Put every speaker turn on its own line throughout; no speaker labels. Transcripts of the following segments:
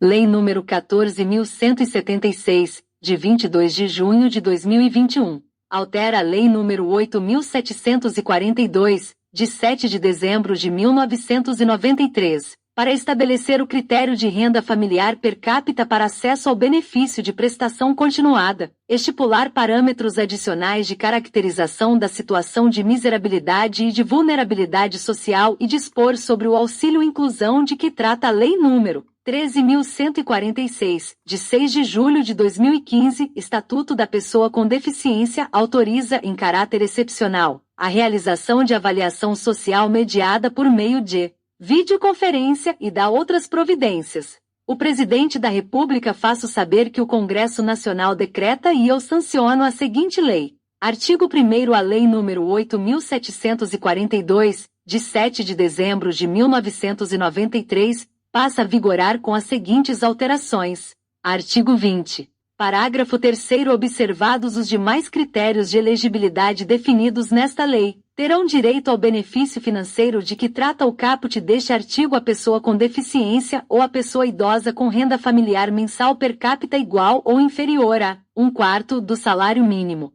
Lei nº 14.176, de 22 de junho de 2021. Altera a Lei nº 8.742, de 7 de dezembro de 1993, para estabelecer o critério de renda familiar per capita para acesso ao benefício de prestação continuada, estipular parâmetros adicionais de caracterização da situação de miserabilidade e de vulnerabilidade social e dispor sobre o auxílio-inclusão de que trata a Lei nº 13.146, de 6 de julho de 2015, Estatuto da Pessoa com Deficiência, autoriza, em caráter excepcional, a realização de avaliação social mediada por meio de videoconferência e dá outras providências. O Presidente da República faço saber que o Congresso Nacional decreta e eu sanciono a seguinte lei. Artigo 1º a Lei nº 8.742, de 7 de dezembro de 1993, passa a vigorar com as seguintes alterações. Artigo 20. Parágrafo 3º. Observados os demais critérios de elegibilidade definidos nesta lei, terão direito ao benefício financeiro de que trata o caput deste artigo a pessoa com deficiência ou a pessoa idosa com renda familiar mensal per capita igual ou inferior a 1/4 do salário mínimo.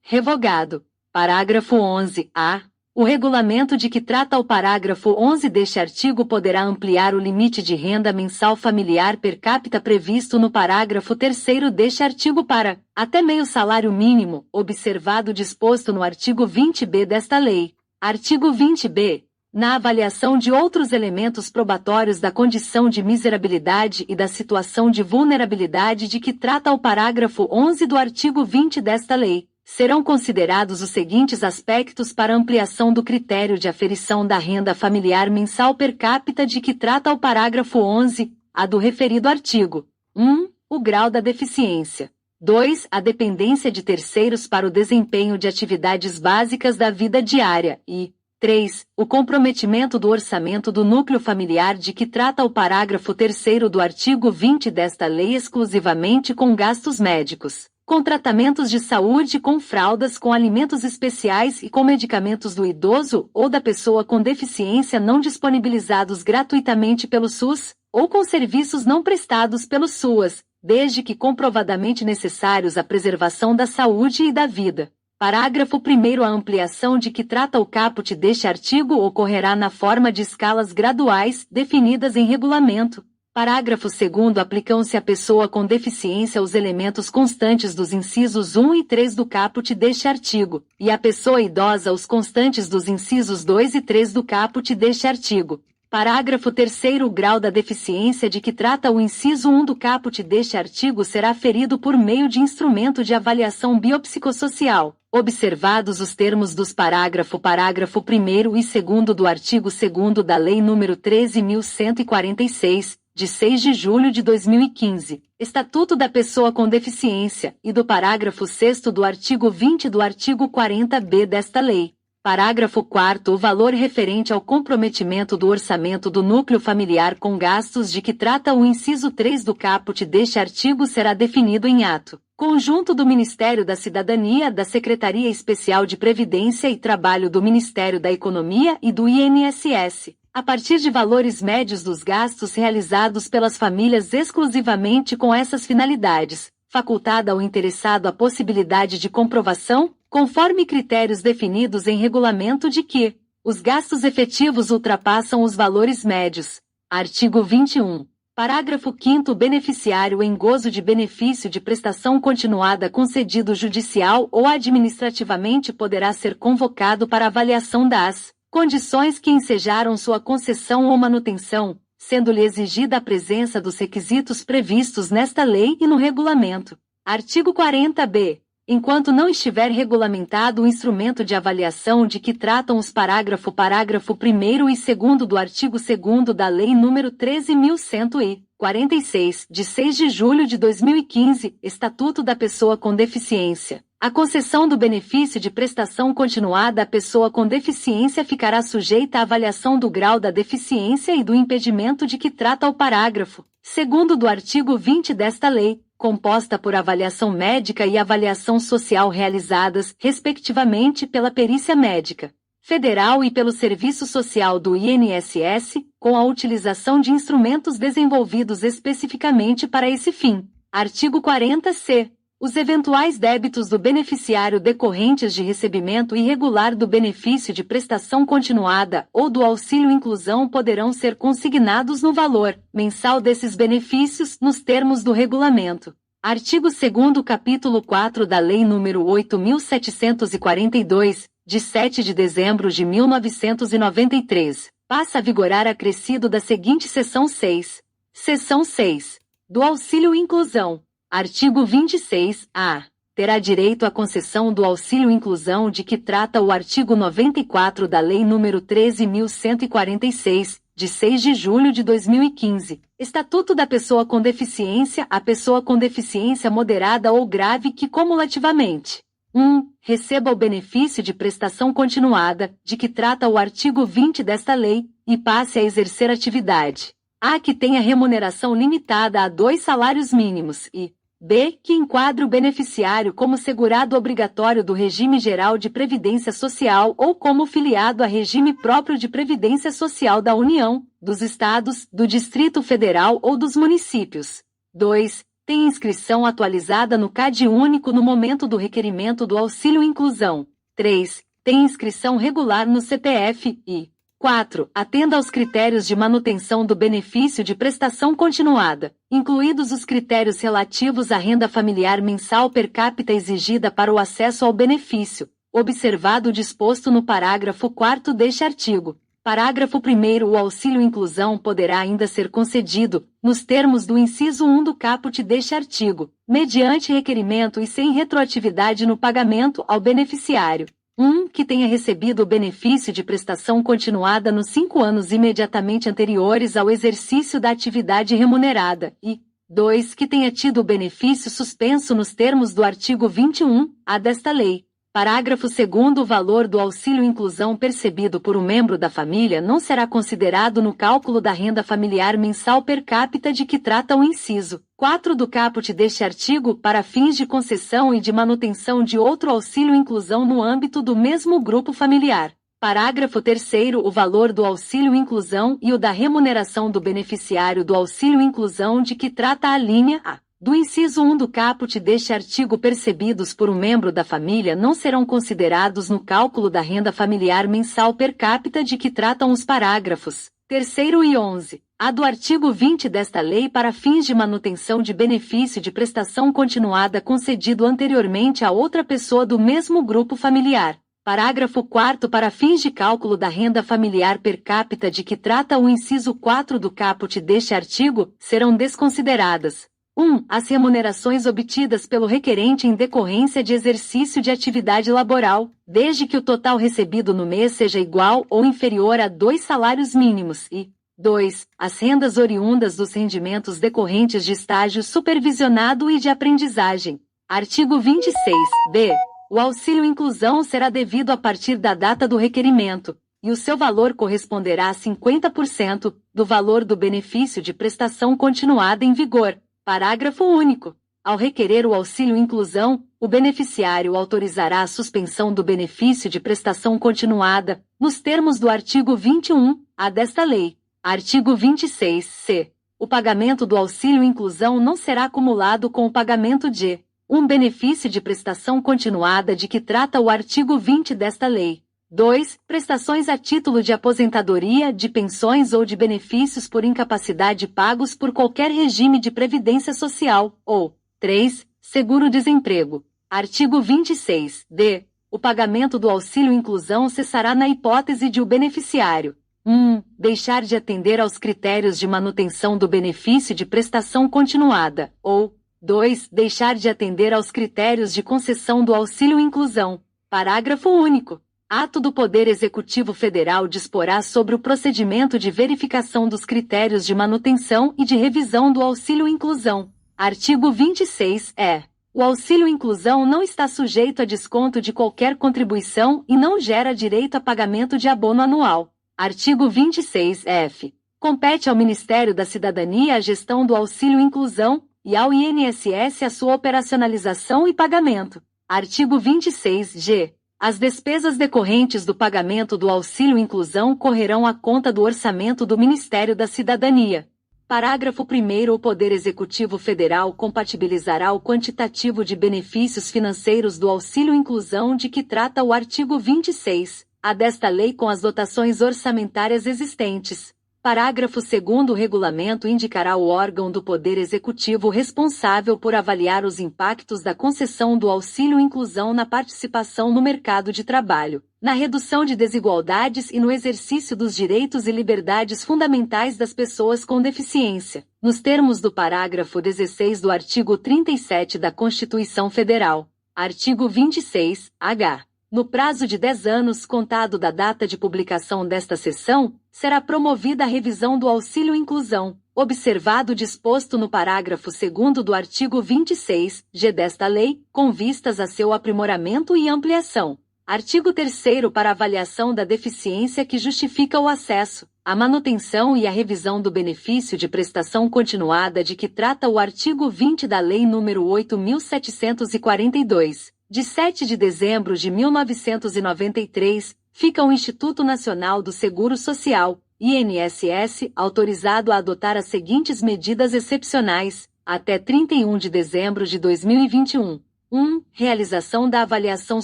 Revogado. Parágrafo 11-A. O regulamento de que trata o parágrafo 11 deste artigo poderá ampliar o limite de renda mensal familiar per capita previsto no parágrafo 3º deste artigo para até meio salário mínimo, observado o disposto no artigo 20b desta lei. Artigo 20b. Na avaliação de outros elementos probatórios da condição de miserabilidade e da situação de vulnerabilidade de que trata o parágrafo 11 do artigo 20 desta lei, serão considerados os seguintes aspectos para ampliação do critério de aferição da renda familiar mensal per capita de que trata o parágrafo 11, a do referido artigo. 1. O grau da deficiência. 2. A dependência de terceiros para o desempenho de atividades básicas da vida diária. E 3. O comprometimento do orçamento do núcleo familiar de que trata o parágrafo 3º do artigo 20 desta lei exclusivamente com gastos médicos, com tratamentos de saúde, com fraldas, com alimentos especiais e com medicamentos do idoso ou da pessoa com deficiência não disponibilizados gratuitamente pelo SUS, ou com serviços não prestados pelo SUAS, desde que comprovadamente necessários à preservação da saúde e da vida. Parágrafo 1º. A ampliação de que trata o caput deste artigo ocorrerá na forma de escalas graduais, definidas em regulamento. Parágrafo 2º. Aplicam-se à pessoa com deficiência os elementos constantes dos incisos 1 e 3 do caput deste artigo, e à pessoa idosa os constantes dos incisos 2 e 3 do caput deste artigo. Parágrafo 3º. O grau da deficiência de que trata o inciso 1 do caput deste artigo será aferido por meio de instrumento de avaliação biopsicossocial, observados os termos dos parágrafo 1º e 2º do artigo 2º da Lei nº 13.146, de 6 de julho de 2015, Estatuto da Pessoa com Deficiência, e do parágrafo 6º do artigo 20 do artigo 40b desta lei. Parágrafo 4º. O valor referente ao comprometimento do orçamento do núcleo familiar com gastos de que trata o inciso 3 do caput deste artigo será definido em ato conjunto do Ministério da Cidadania, da Secretaria Especial de Previdência e Trabalho do Ministério da Economia e do INSS, a partir de valores médios dos gastos realizados pelas famílias exclusivamente com essas finalidades, facultada ao interessado a possibilidade de comprovação, conforme critérios definidos em regulamento de que os gastos efetivos ultrapassam os valores médios. Artigo 21. Parágrafo 5º. O beneficiário em gozo de benefício de prestação continuada concedido judicial ou administrativamente poderá ser convocado para avaliação das condições que ensejaram sua concessão ou manutenção, sendo-lhe exigida a presença dos requisitos previstos nesta lei e no regulamento. Artigo 40b. Enquanto não estiver regulamentado o instrumento de avaliação de que tratam os parágrafo 1º e 2º do artigo 2º da Lei nº 13.146, de 6 de julho de 2015, Estatuto da Pessoa com Deficiência, a concessão do benefício de prestação continuada à pessoa com deficiência ficará sujeita à avaliação do grau da deficiência e do impedimento de que trata o parágrafo 2º do artigo 20 desta lei, composta por avaliação médica e avaliação social realizadas, respectivamente, pela perícia médica. federal e pelo Serviço Social do INSS, com a utilização de instrumentos desenvolvidos especificamente para esse fim. Artigo 40-C. Os eventuais débitos do beneficiário decorrentes de recebimento irregular do benefício de prestação continuada ou do auxílio-inclusão poderão ser consignados no valor mensal desses benefícios nos termos do regulamento. Artigo 2º, capítulo 4 da Lei nº 8.742, de 7 de dezembro de 1993, passa a vigorar acrescido da seguinte seção 6. Seção 6. Do auxílio-inclusão. Artigo 26-A. Terá direito à concessão do auxílio-inclusão de que trata o artigo 94 da Lei nº 13.146, de 6 de julho de 2015, Estatuto da Pessoa com Deficiência, a pessoa com deficiência moderada ou grave que cumulativamente 1. Receba o benefício de prestação continuada, de que trata o artigo 20 desta lei, e passe a exercer atividade. A. Que tenha remuneração limitada a 2 salários mínimos e B. Que enquadre o beneficiário como segurado obrigatório do regime geral de previdência social ou como filiado a regime próprio de previdência social da União, dos Estados, do Distrito Federal ou dos municípios. 2. Tem inscrição atualizada no CAD único no momento do requerimento do auxílio-inclusão. 3. Tem inscrição regular no CPF e 4. Atenda aos critérios de manutenção do benefício de prestação continuada, incluídos os critérios relativos à renda familiar mensal per capita exigida para o acesso ao benefício, observado o disposto no parágrafo 4º deste artigo. Parágrafo 1º. O auxílio-inclusão poderá ainda ser concedido, nos termos do inciso 1 do caput deste artigo, mediante requerimento e sem retroatividade no pagamento ao beneficiário. 1. Que tenha recebido o benefício de prestação continuada nos 5 anos imediatamente anteriores ao exercício da atividade remunerada e 2. Que tenha tido o benefício suspenso nos termos do artigo 21-A desta lei. Parágrafo 2º. O valor do auxílio-inclusão percebido por um membro da família não será considerado no cálculo da renda familiar mensal per capita de que trata o inciso 4 do caput deste artigo para fins de concessão e de manutenção de outro auxílio-inclusão no âmbito do mesmo grupo familiar. Parágrafo 3º. O valor do auxílio-inclusão e o da remuneração do beneficiário do auxílio-inclusão de que trata a linha A do inciso 1 do caput deste artigo percebidos por um membro da família não serão considerados no cálculo da renda familiar mensal per capita de que tratam os parágrafos 3º e 11. A do artigo 20 desta lei para fins de manutenção de benefício de prestação continuada concedido anteriormente a outra pessoa do mesmo grupo familiar. Parágrafo 4º. Para fins de cálculo da renda familiar per capita de que trata o inciso 4 do caput deste artigo, serão desconsideradas 1. As remunerações obtidas pelo requerente em decorrência de exercício de atividade laboral, desde que o total recebido no mês seja igual ou inferior a 2 salários mínimos e 2. As rendas oriundas dos rendimentos decorrentes de estágio supervisionado e de aprendizagem. Artigo 26-B. O auxílio-inclusão será devido a partir da data do requerimento, e o seu valor corresponderá a 50% do valor do benefício de prestação continuada em vigor. Parágrafo único. Ao requerer o auxílio-inclusão, o beneficiário autorizará a suspensão do benefício de prestação continuada, nos termos do artigo 21-A desta lei. Artigo 26-C. O pagamento do auxílio-inclusão não será acumulado com o pagamento de um benefício de prestação continuada de que trata o artigo 20 desta lei. 2. Prestações a título de aposentadoria, de pensões ou de benefícios por incapacidade pagos por qualquer regime de previdência social, ou 3. Seguro-desemprego. Artigo 26-D. O pagamento do auxílio-inclusão cessará na hipótese de o beneficiário 1. Deixar de atender aos critérios de manutenção do benefício de prestação continuada, ou 2. Deixar de atender aos critérios de concessão do auxílio-inclusão. Parágrafo único. Ato do Poder Executivo Federal disporá sobre o procedimento de verificação dos critérios de manutenção e de revisão do auxílio-inclusão. Artigo 26-E. O auxílio-inclusão não está sujeito a desconto de qualquer contribuição e não gera direito a pagamento de abono anual. Artigo 26-F. Compete ao Ministério da Cidadania a gestão do auxílio-inclusão e ao INSS a sua operacionalização e pagamento. Artigo 26-G. As despesas decorrentes do pagamento do Auxílio Inclusão correrão à conta do orçamento do Ministério da Cidadania. Parágrafo 1º. O Poder Executivo Federal compatibilizará o quantitativo de benefícios financeiros do Auxílio Inclusão de que trata o artigo 26A desta lei com as dotações orçamentárias existentes. Parágrafo 2º. O regulamento indicará o órgão do Poder Executivo responsável por avaliar os impactos da concessão do Auxílio Inclusão na participação no mercado de trabalho, na redução de desigualdades e no exercício dos direitos e liberdades fundamentais das pessoas com deficiência, nos termos do parágrafo 16 do artigo 37 da Constituição Federal. Artigo 26-H. No prazo de 10 anos contado da data de publicação desta seção, será promovida a revisão do Auxílio Inclusão, observado o disposto no parágrafo 2º do artigo 26G desta lei, com vistas a seu aprimoramento e ampliação. Artigo 3º. Para avaliação da deficiência que justifica o acesso, a manutenção e a revisão do benefício de prestação continuada de que trata o artigo 20 da Lei nº 8.742, de 7 de dezembro de 1993, fica o Instituto Nacional do Seguro Social, INSS, autorizado a adotar as seguintes medidas excepcionais, até 31 de dezembro de 2021. 1. Realização da avaliação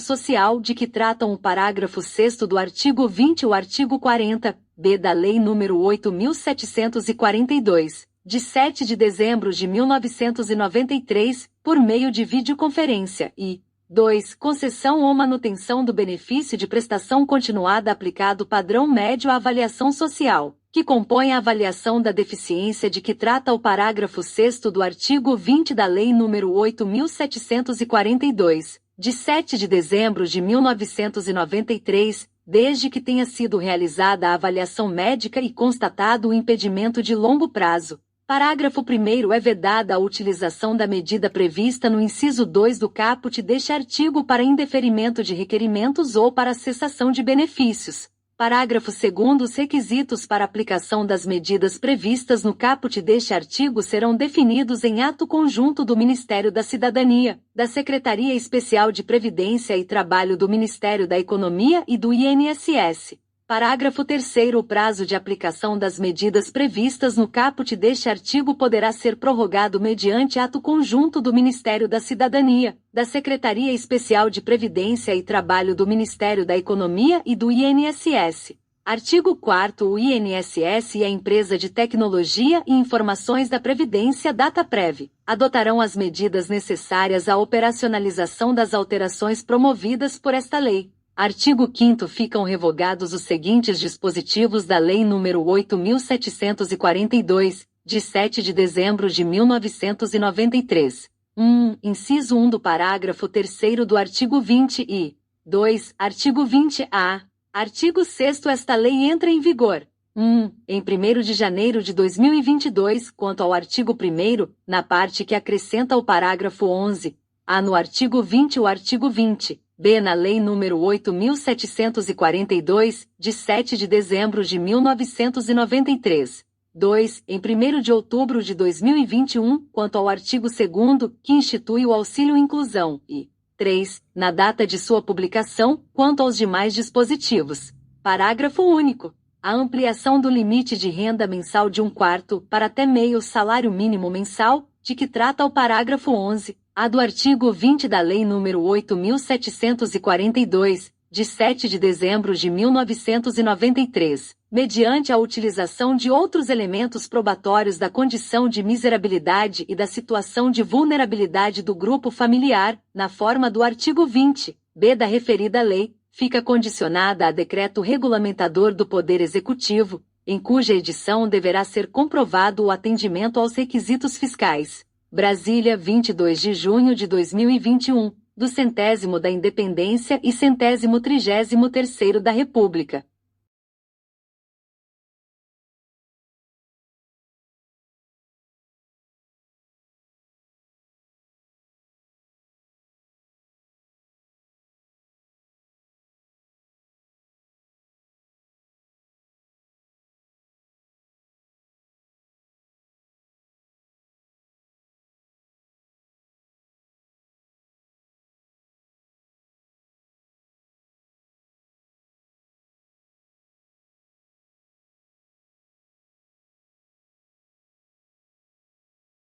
social de que tratam o parágrafo 6º do artigo 20 e o artigo 40b da Lei nº 8.742, de 7 de dezembro de 1993, por meio de videoconferência e 2. Concessão ou manutenção do benefício de prestação continuada aplicado padrão médio à avaliação social, que compõe a avaliação da deficiência de que trata o parágrafo 6º do artigo 20 da Lei nº 8.742, de 7 de dezembro de 1993, desde que tenha sido realizada a avaliação médica e constatado o impedimento de longo prazo. Parágrafo 1º. É vedada a utilização da medida prevista no inciso 2 do caput deste artigo para indeferimento de requerimentos ou para cessação de benefícios. Parágrafo 2º. Os requisitos para aplicação das medidas previstas no caput deste artigo serão definidos em ato conjunto do Ministério da Cidadania, da Secretaria Especial de Previdência e Trabalho do Ministério da Economia e do INSS. Parágrafo 3º. O prazo de aplicação das medidas previstas no caput deste artigo poderá ser prorrogado mediante ato conjunto do Ministério da Cidadania, da Secretaria Especial de Previdência e Trabalho do Ministério da Economia e do INSS. Artigo 4º. O INSS e a Empresa de Tecnologia e Informações da Previdência Dataprev adotarão as medidas necessárias à operacionalização das alterações promovidas por esta lei. Artigo 5º. Ficam revogados os seguintes dispositivos da Lei nº 8.742, de 7 de dezembro de 1993. 1. Inciso 1 do parágrafo 3º do artigo 20 e 2. Artigo 20-A. Artigo 6º. Esta lei entra em vigor. 1. Em 1º de janeiro de 2022, quanto ao artigo 1º, na parte que acrescenta o parágrafo 11. A. No artigo 20 o artigo 20. B. Na Lei nº 8.742, de 7 de dezembro de 1993. 2. Em 1º de outubro de 2021, quanto ao artigo 2º, que institui o Auxílio Inclusão, e 3. Na data de sua publicação, quanto aos demais dispositivos. Parágrafo único. A ampliação do limite de renda mensal de 1/4 para até meio salário mínimo mensal, de que trata o parágrafo 11, a do artigo 20 da Lei nº 8.742, de 7 de dezembro de 1993, mediante a utilização de outros elementos probatórios da condição de miserabilidade e da situação de vulnerabilidade do grupo familiar, na forma do artigo 20b da referida lei, fica condicionada a decreto regulamentador do Poder Executivo, em cuja edição deverá ser comprovado o atendimento aos requisitos fiscais. Brasília, 22 de junho de 2021, do 100º da Independência e 133º da República.